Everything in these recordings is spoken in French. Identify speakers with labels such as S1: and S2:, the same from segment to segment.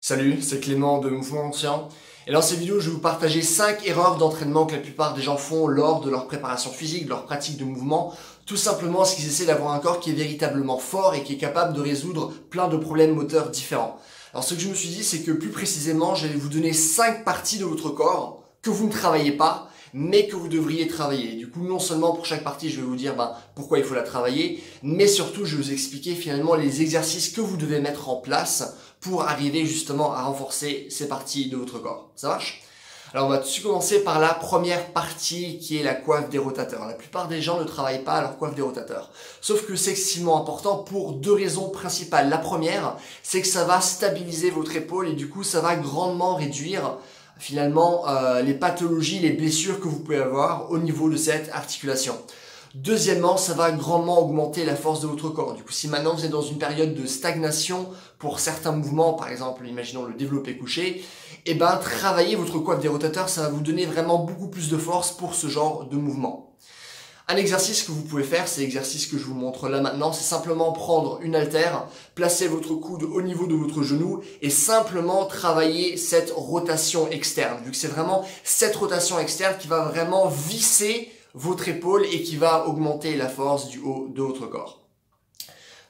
S1: Salut, c'est Clément de Mouvement Ancien. Et dans cette vidéo, je vais vous partager 5 erreurs d'entraînement que la plupart des gens font lors de leur préparation physique, de leur pratique de mouvement. Tout simplement parce qu'ils essaient d'avoir un corps qui est véritablement fort et qui est capable de résoudre plein de problèmes moteurs différents. Alors ce que je me suis dit, c'est que plus précisément, j'allais vous donner 5 parties de votre corps que vous ne travaillez pas, mais que vous devriez travailler. Du coup, non seulement pour chaque partie, je vais vous dire pourquoi il faut la travailler, mais surtout, je vais vous expliquer finalement les exercices que vous devez mettre en place pour arriver justement à renforcer ces parties de votre corps. Ça marche? Alors on va tout de suite commencer par la première partie qui est la coiffe des rotateurs. La plupart des gens ne travaillent pas à leur coiffe des rotateurs. Sauf que c'est extrêmement important pour deux raisons principales. La première, c'est que ça va stabiliser votre épaule et du coup ça va grandement réduire finalement les pathologies, les blessures que vous pouvez avoir au niveau de cette articulation. Deuxièmement, ça va grandement augmenter la force de votre corps. Du coup, si maintenant vous êtes dans une période de stagnation pour certains mouvements, par exemple, imaginons le développé couché, travailler votre coiffe des rotateurs, ça va vous donner vraiment beaucoup plus de force pour ce genre de mouvement. Un exercice que vous pouvez faire, c'est l'exercice que je vous montre là maintenant, c'est simplement prendre une haltère, placer votre coude au niveau de votre genou et simplement travailler cette rotation externe. Vu que c'est vraiment cette rotation externe qui va vraiment visser votre épaule et qui va augmenter la force du haut de votre corps.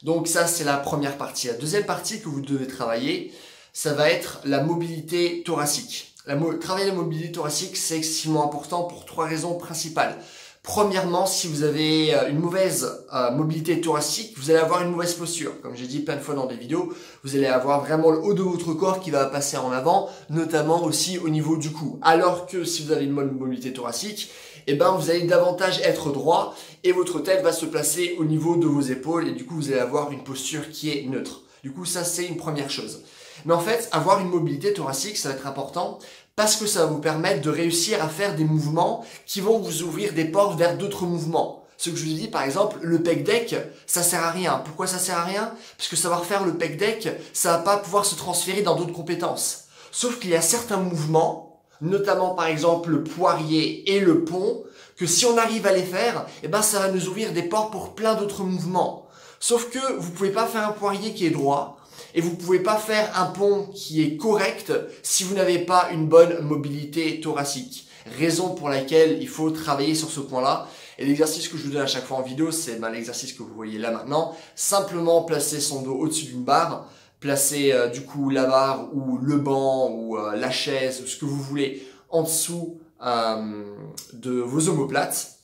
S1: Donc ça, c'est la première partie. La deuxième partie que vous devez travailler, ça va être la mobilité thoracique. Travailler la mobilité thoracique, c'est extrêmement important pour trois raisons principales. Premièrement, si vous avez une mauvaise mobilité thoracique, vous allez avoir une mauvaise posture. Comme j'ai dit plein de fois dans des vidéos, vous allez avoir vraiment le haut de votre corps qui va passer en avant, notamment aussi au niveau du cou. Alors que si vous avez une bonne mobilité thoracique, vous allez davantage être droit et votre tête va se placer au niveau de vos épaules et du coup vous allez avoir une posture qui est neutre. Du coup ça c'est une première chose. Mais en fait avoir une mobilité thoracique ça va être important parce que ça va vous permettre de réussir à faire des mouvements qui vont vous ouvrir des portes vers d'autres mouvements. Ce que je vous ai dit par exemple le pec deck ça sert à rien. Pourquoi ça sert à rien? Parce que savoir faire le pec deck ça va pas pouvoir se transférer dans d'autres compétences. Sauf qu'il y a certains mouvements notamment par exemple le poirier et le pont, que si on arrive à les faire, ça va nous ouvrir des portes pour plein d'autres mouvements. Sauf que vous pouvez pas faire un poirier qui est droit, et vous pouvez pas faire un pont qui est correct si vous n'avez pas une bonne mobilité thoracique. Raison pour laquelle il faut travailler sur ce point-là. Et l'exercice que je vous donne à chaque fois en vidéo, c'est l'exercice que vous voyez là maintenant. Simplement placer son dos au-dessus d'une barre, placer du coup la barre ou le banc ou la chaise ou ce que vous voulez en dessous de vos omoplates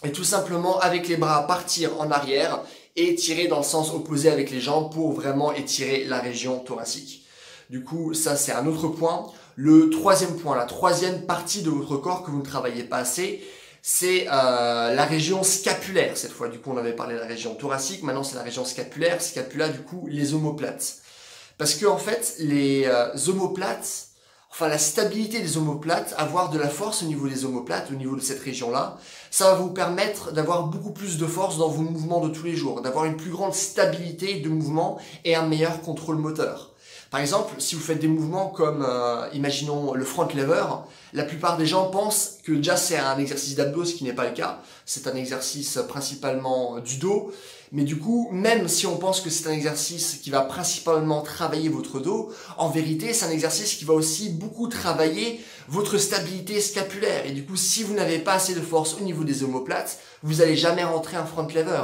S1: et tout simplement avec les bras partir en arrière et tirer dans le sens opposé avec les jambes pour vraiment étirer la région thoracique. Du coup ça c'est un autre point. Le troisième point, la troisième partie de votre corps que vous ne travaillez pas assez, c'est la région scapulaire cette fois. Du coup on avait parlé de la région thoracique, maintenant c'est la région scapulaire. Scapula du coup les omoplates. Parce que en fait, les omoplates, la stabilité des omoplates, avoir de la force au niveau des omoplates, au niveau de cette région-là, ça va vous permettre d'avoir beaucoup plus de force dans vos mouvements de tous les jours, d'avoir une plus grande stabilité de mouvement et un meilleur contrôle moteur. Par exemple, si vous faites des mouvements comme, imaginons le front lever, la plupart des gens pensent que déjà c'est un exercice d'abdos, ce qui n'est pas le cas. C'est un exercice principalement du dos. Mais du coup, même si on pense que c'est un exercice qui va principalement travailler votre dos, en vérité, c'est un exercice qui va aussi beaucoup travailler votre stabilité scapulaire. Et du coup, si vous n'avez pas assez de force au niveau des omoplates, vous n'allez jamais rentrer un front lever.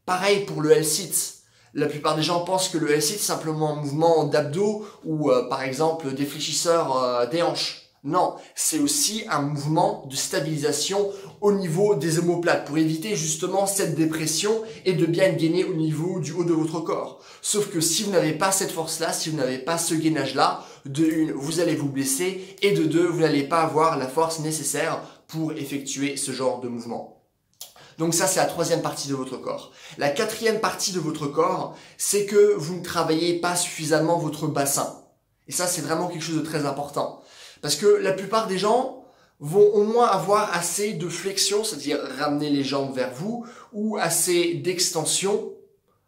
S1: Pareil pour le L-sit. La plupart des gens pensent que le L-sit c'est simplement un mouvement d'abdos ou par exemple des fléchisseurs des hanches. Non, c'est aussi un mouvement de stabilisation au niveau des omoplates pour éviter justement cette dépression et de bien gainer au niveau du haut de votre corps. Sauf que si vous n'avez pas cette force-là, si vous n'avez pas ce gainage-là, de une, vous allez vous blesser et de deux, vous n'allez pas avoir la force nécessaire pour effectuer ce genre de mouvement. Donc ça, c'est la troisième partie de votre corps. La quatrième partie de votre corps, c'est que vous ne travaillez pas suffisamment votre bassin. Et ça, c'est vraiment quelque chose de très important. Parce que la plupart des gens vont au moins avoir assez de flexion, c'est-à-dire ramener les jambes vers vous, ou assez d'extension,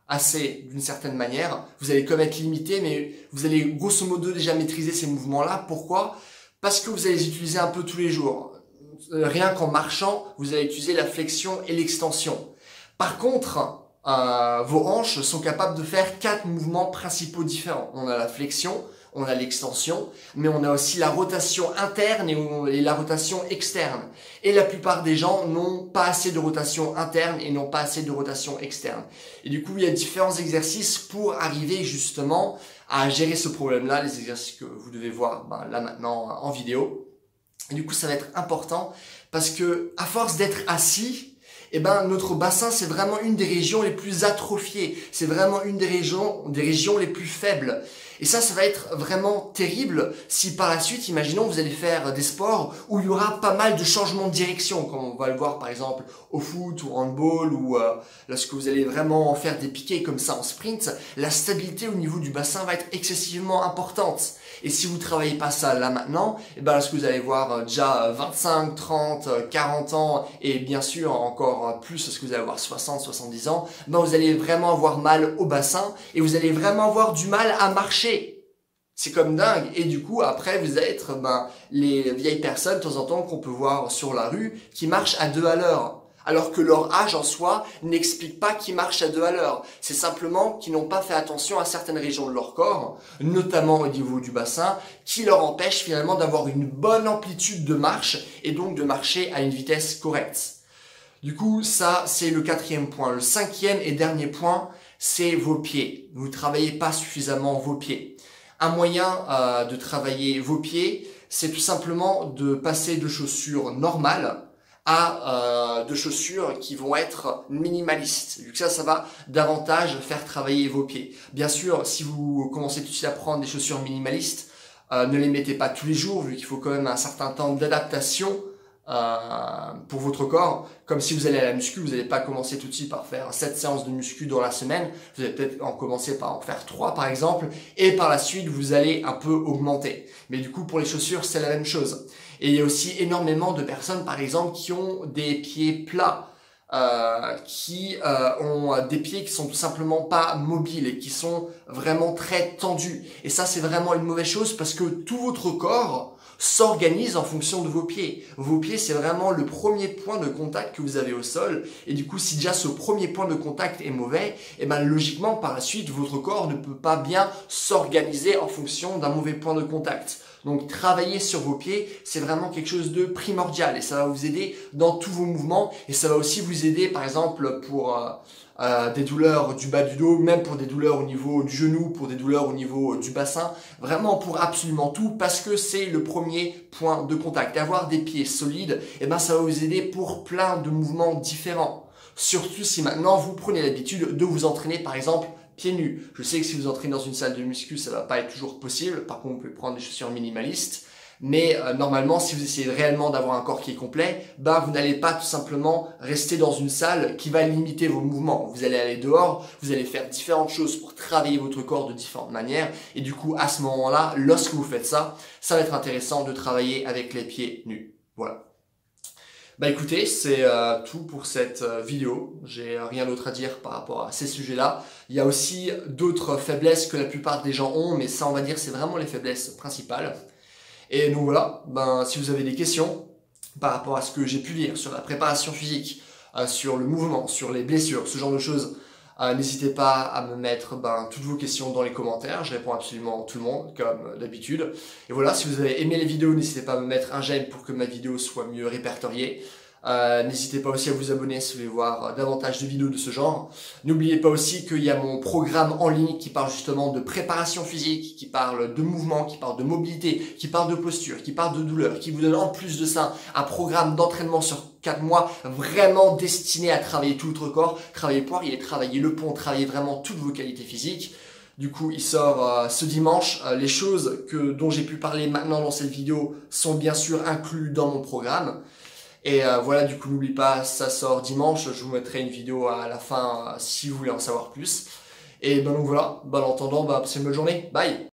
S1: assez d'une certaine manière. Vous allez quand même être limité, mais vous allez grosso modo déjà maîtriser ces mouvements-là. Pourquoi? Parce que vous allez les utiliser un peu tous les jours. Rien qu'en marchant, vous allez utiliser la flexion et l'extension. Par contre, vos hanches sont capables de faire 4 mouvements principaux différents. On a la flexion, on a l'extension, mais on a aussi la rotation interne et la rotation externe. Et la plupart des gens n'ont pas assez de rotation interne et n'ont pas assez de rotation externe. Et du coup, il y a différents exercices pour arriver justement à gérer ce problème-là, les exercices que vous devez voir là maintenant en vidéo. Et du coup, ça va être important parce que à force d'être assis, notre bassin, c'est vraiment une des régions les plus atrophiées. C'est vraiment une des régions les plus faibles. Et ça va être vraiment terrible si par la suite, imaginons, vous allez faire des sports où il y aura pas mal de changements de direction, comme on va le voir par exemple au foot ou au handball, ou lorsque vous allez vraiment faire des piquets comme ça en sprint, la stabilité au niveau du bassin va être excessivement importante. Et si vous travaillez pas ça là maintenant, lorsque vous allez voir déjà 25, 30, 40 ans, et bien sûr encore plus lorsque vous allez avoir 60, 70 ans, vous allez vraiment avoir mal au bassin et vous allez vraiment avoir du mal à marcher. C'est comme dingue. Et du coup, après, vous allez être les vieilles personnes, de temps en temps, qu'on peut voir sur la rue, qui marchent à 2 à l'heure. Alors que leur âge en soi n'explique pas qu'ils marchent à 2 à l'heure. C'est simplement qu'ils n'ont pas fait attention à certaines régions de leur corps, notamment au niveau du bassin, qui leur empêchent finalement d'avoir une bonne amplitude de marche et donc de marcher à une vitesse correcte. Du coup, ça, c'est le 4e point. Le 5e et dernier point, c'est vos pieds. Vous ne travaillez pas suffisamment vos pieds. Un moyen de travailler vos pieds, c'est tout simplement de passer de chaussures normales à de chaussures qui vont être minimalistes. Vu que ça va davantage faire travailler vos pieds. Bien sûr, si vous commencez tout de suite à prendre des chaussures minimalistes, ne les mettez pas tous les jours, vu qu'il faut quand même un certain temps d'adaptation pour votre corps. Comme si vous allez à la muscu, vous n'allez pas commencer tout de suite par faire 7 séances de muscu dans la semaine, vous allez peut-être en commencer par en faire 3 par exemple, et par la suite vous allez un peu augmenter. Mais du coup pour les chaussures c'est la même chose. Et il y a aussi énormément de personnes par exemple qui ont des pieds plats, qui ont des pieds qui sont tout simplement pas mobiles et qui sont vraiment très tendus. Et ça c'est vraiment une mauvaise chose parce que tout votre corps s'organise en fonction de vos pieds. Vos pieds, c'est vraiment le premier point de contact que vous avez au sol. Et du coup, si déjà ce premier point de contact est mauvais, logiquement, par la suite, votre corps ne peut pas bien s'organiser en fonction d'un mauvais point de contact. Donc, travailler sur vos pieds, c'est vraiment quelque chose de primordial et ça va vous aider dans tous vos mouvements et ça va aussi vous aider, par exemple, pour des douleurs du bas du dos, même pour des douleurs au niveau du genou, pour des douleurs au niveau du bassin, vraiment pour absolument tout parce que c'est le premier point de contact. Et avoir des pieds solides, ça va vous aider pour plein de mouvements différents. Surtout si maintenant vous prenez l'habitude de vous entraîner par exemple pieds nus. Je sais que si vous entraînez dans une salle de muscu, ça va pas être toujours possible. Par contre, vous pouvez prendre des chaussures minimalistes. Mais normalement, si vous essayez réellement d'avoir un corps qui est complet, vous n'allez pas tout simplement rester dans une salle qui va limiter vos mouvements. Vous allez aller dehors, vous allez faire différentes choses pour travailler votre corps de différentes manières. Et du coup, à ce moment-là, lorsque vous faites ça, ça va être intéressant de travailler avec les pieds nus. Voilà. Écoutez, c'est tout pour cette vidéo. J'ai rien d'autre à dire par rapport à ces sujets-là. Il y a aussi d'autres faiblesses que la plupart des gens ont, mais ça, on va dire, c'est vraiment les faiblesses principales. Et donc voilà, si vous avez des questions par rapport à ce que j'ai pu lire sur la préparation physique, sur le mouvement, sur les blessures, ce genre de choses, n'hésitez pas à me mettre toutes vos questions dans les commentaires. Je réponds absolument à tout le monde, comme d'habitude. Et voilà, si vous avez aimé les vidéos, n'hésitez pas à me mettre un j'aime pour que ma vidéo soit mieux répertoriée. N'hésitez pas aussi à vous abonner si vous voulez voir davantage de vidéos de ce genre. N'oubliez pas aussi qu'il y a mon programme en ligne qui parle justement de préparation physique, qui parle de mouvement, qui parle de mobilité, qui parle de posture, qui parle de douleur, qui vous donne en plus de ça un programme d'entraînement sur 4 mois vraiment destiné à travailler tout votre corps, travailler le poirier, travailler le pont, travailler vraiment toutes vos qualités physiques. Du coup, il sort ce dimanche. Les choses dont j'ai pu parler maintenant dans cette vidéo sont bien sûr incluses dans mon programme. Et voilà, du coup, n'oubliez pas, ça sort dimanche. Je vous mettrai une vidéo à la fin si vous voulez en savoir plus. Et donc voilà, en attendant, passez une bonne journée. Bye!